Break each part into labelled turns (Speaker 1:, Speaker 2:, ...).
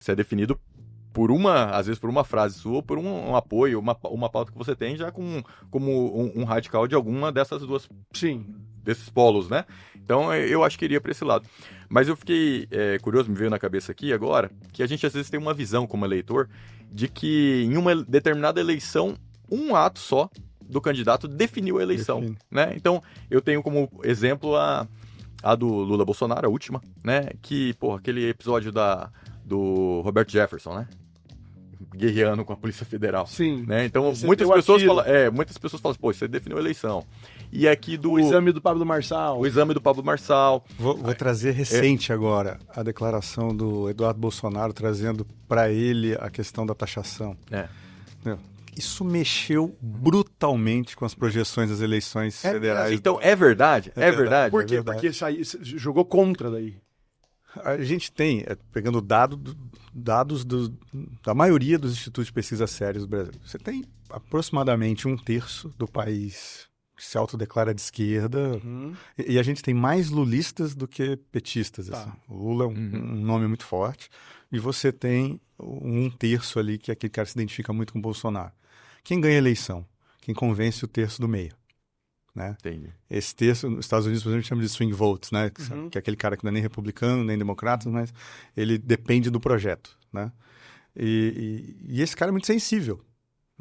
Speaker 1: Isso é definido às vezes por uma frase sua, ou por um apoio, uma pauta que você tem já como um radical de alguma dessas duas,
Speaker 2: Sim.
Speaker 1: desses polos, né? Então eu acho que iria para esse lado. Mas eu fiquei curioso, me veio na cabeça aqui agora, que a gente às vezes tem uma visão como eleitor de que em uma determinada eleição, um ato só do candidato definiu a eleição, né? Então eu tenho como exemplo a do Lula Bolsonaro, a última, né? Que, porra, aquele episódio do Roberto Jefferson, né? Guerreando com a Polícia Federal.
Speaker 2: Sim.
Speaker 1: Né? Então,
Speaker 2: Você
Speaker 1: muitas
Speaker 2: deu
Speaker 1: pessoas
Speaker 2: aquilo.
Speaker 1: falam, pô, você definiu a eleição. E aqui
Speaker 2: O exame do Pablo Marçal.
Speaker 1: O exame do Pablo Marçal.
Speaker 3: Vou trazer recente agora a declaração do Eduardo Bolsonaro trazendo para ele a questão da taxação. Isso mexeu brutalmente com as projeções das eleições federais.
Speaker 1: Então, é verdade? É verdade?
Speaker 2: Por quê?
Speaker 3: É verdade.
Speaker 2: Porque jogou contra daí.
Speaker 3: A gente tem, pegando dados da maioria dos institutos de pesquisa sérios do Brasil, você tem aproximadamente 1/3 do país que se autodeclara de esquerda, e a gente tem mais lulistas do que petistas.
Speaker 2: Tá.
Speaker 3: Assim. O Lula é um nome muito forte, e você tem 1/3 ali que aquele cara se identifica muito com o Bolsonaro. Quem ganha a eleição? Quem convence o terço do meio. Né?
Speaker 1: Entendi.
Speaker 3: Esse terço, nos Estados Unidos, por exemplo, chama de swing votes, né? Que é aquele cara que não é nem republicano, nem democrata, mas ele depende do projeto, né? E esse cara é muito sensível.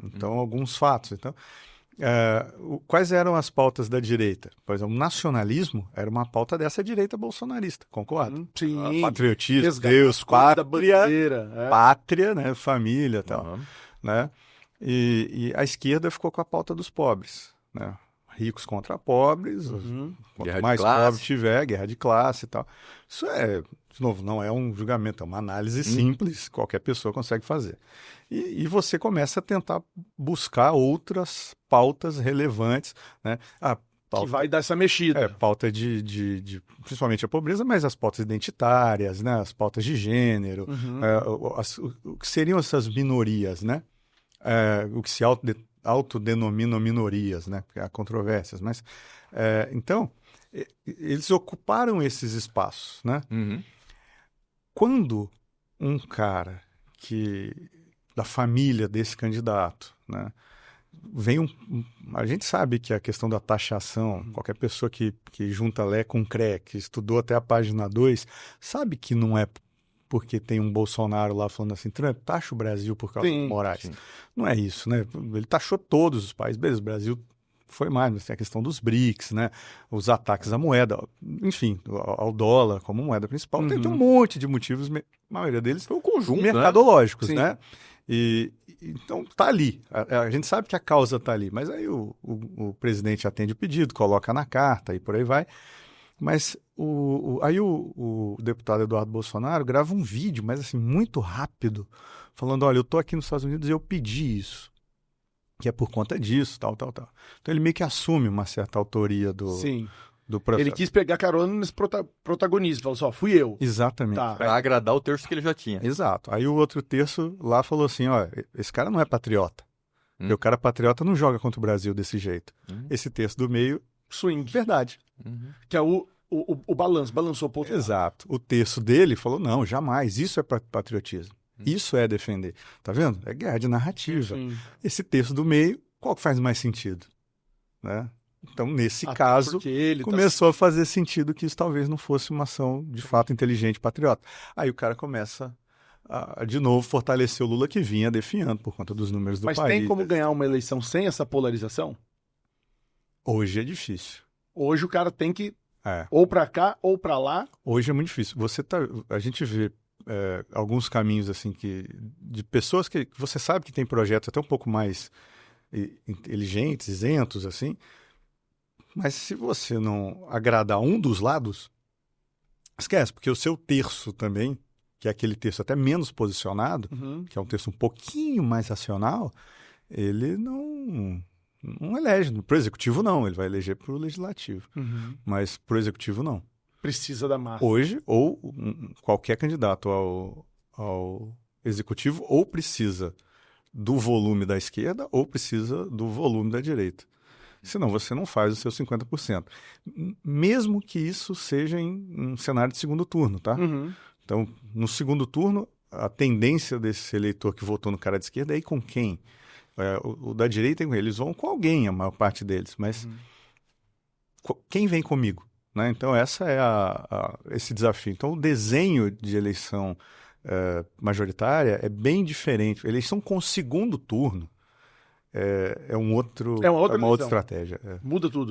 Speaker 3: Então, alguns fatos. Então, quais eram as pautas da direita? Por exemplo, o nacionalismo era uma pauta dessa direita bolsonarista, concordo?
Speaker 2: Sim.
Speaker 3: Patriotismo, Deus, pátria,
Speaker 2: bandeira,
Speaker 3: pátria, né? Família e tal. Né? E a esquerda ficou com a pauta dos pobres, né? Ricos contra pobres, quanto mais pobre tiver, guerra de classe e tal. Isso de novo, não é um julgamento, é uma análise simples, qualquer pessoa consegue fazer. E você começa a tentar buscar outras pautas relevantes, né?
Speaker 2: Que vai dar essa mexida.
Speaker 3: Pauta de principalmente a pobreza, mas as pautas identitárias, né? As pautas de gênero, o que seriam essas minorias, né? O que se autodenominam minorias, né? Há controvérsias, mas então eles ocuparam esses espaços, né? Quando um cara da família desse candidato, né? A gente sabe que a questão da taxação, qualquer pessoa que junta Lé com Cré, que estudou até a página 2, sabe que não é porque tem um Bolsonaro lá falando assim, Trump, taxa o Brasil por causa dos Moraes. Sim. Não é isso, né? Ele taxou todos os países. Beleza, o Brasil foi mais, mas tem a questão dos BRICS, né? Os ataques à moeda, enfim, ao dólar como moeda principal. Tem um monte de motivos, a maioria deles
Speaker 1: foi um conjunto,
Speaker 3: mercadológicos, né? Então, tá ali. A gente sabe que a causa tá ali, mas aí o presidente atende o pedido, coloca na carta e por aí vai. Mas aí o deputado Eduardo Bolsonaro grava um vídeo, mas assim, muito rápido, falando, olha, eu tô aqui nos Estados Unidos e eu pedi isso, que é por conta disso, tal. Então ele meio que assume uma certa autoria do processo.
Speaker 2: Ele quis pegar carona nesse protagonismo, falou só, fui eu.
Speaker 3: Exatamente.
Speaker 1: Para agradar o terço que ele já tinha.
Speaker 3: Exato. Aí o outro terço lá falou assim, ó, esse cara não é patriota. O cara patriota não joga contra o Brasil desse jeito. Esse terço do meio,
Speaker 2: swing.
Speaker 3: Verdade.
Speaker 2: Que é o balançou o ponto.
Speaker 3: Exato. O terço dele falou, não, jamais, isso é patriotismo. Isso é defender. Tá vendo? É guerra de narrativa. Esse terço do meio, qual que faz mais sentido? Né? Então, nesse caso, começou a fazer sentido que isso talvez não fosse uma ação de fato inteligente patriota. Aí o cara começa a, de novo, fortalecer o Lula que vinha definhando por conta dos números do país.
Speaker 2: Mas tem como ganhar uma eleição sem essa polarização?
Speaker 3: Hoje é difícil.
Speaker 2: Hoje o cara tem que ou para cá ou para lá.
Speaker 3: Hoje é muito difícil. A gente vê alguns caminhos assim de pessoas que você sabe que tem projetos até um pouco mais inteligentes, isentos, assim. Mas se você não agradar um dos lados, esquece, porque o seu terço também, que é aquele terço até menos posicionado, que é um terço um pouquinho mais racional, ele não elege. Pro executivo não, ele vai eleger pro legislativo. Mas pro executivo não.
Speaker 2: Precisa da massa.
Speaker 3: Hoje, ou qualquer candidato ao executivo, ou precisa do volume da esquerda, ou precisa do volume da direita. Senão você não faz o seu 50%. Mesmo que isso seja em um cenário de segundo turno, tá? Então, no segundo turno, a tendência desse eleitor que votou no cara de esquerda é ir com quem? O da direita, eles vão com alguém, a maior parte deles, mas quem vem comigo? Né? Então, essa é esse desafio. Então, o desenho de eleição majoritária é bem diferente. Eleição com segundo turno é uma outra
Speaker 2: visão.
Speaker 3: estratégia.
Speaker 2: Muda tudo.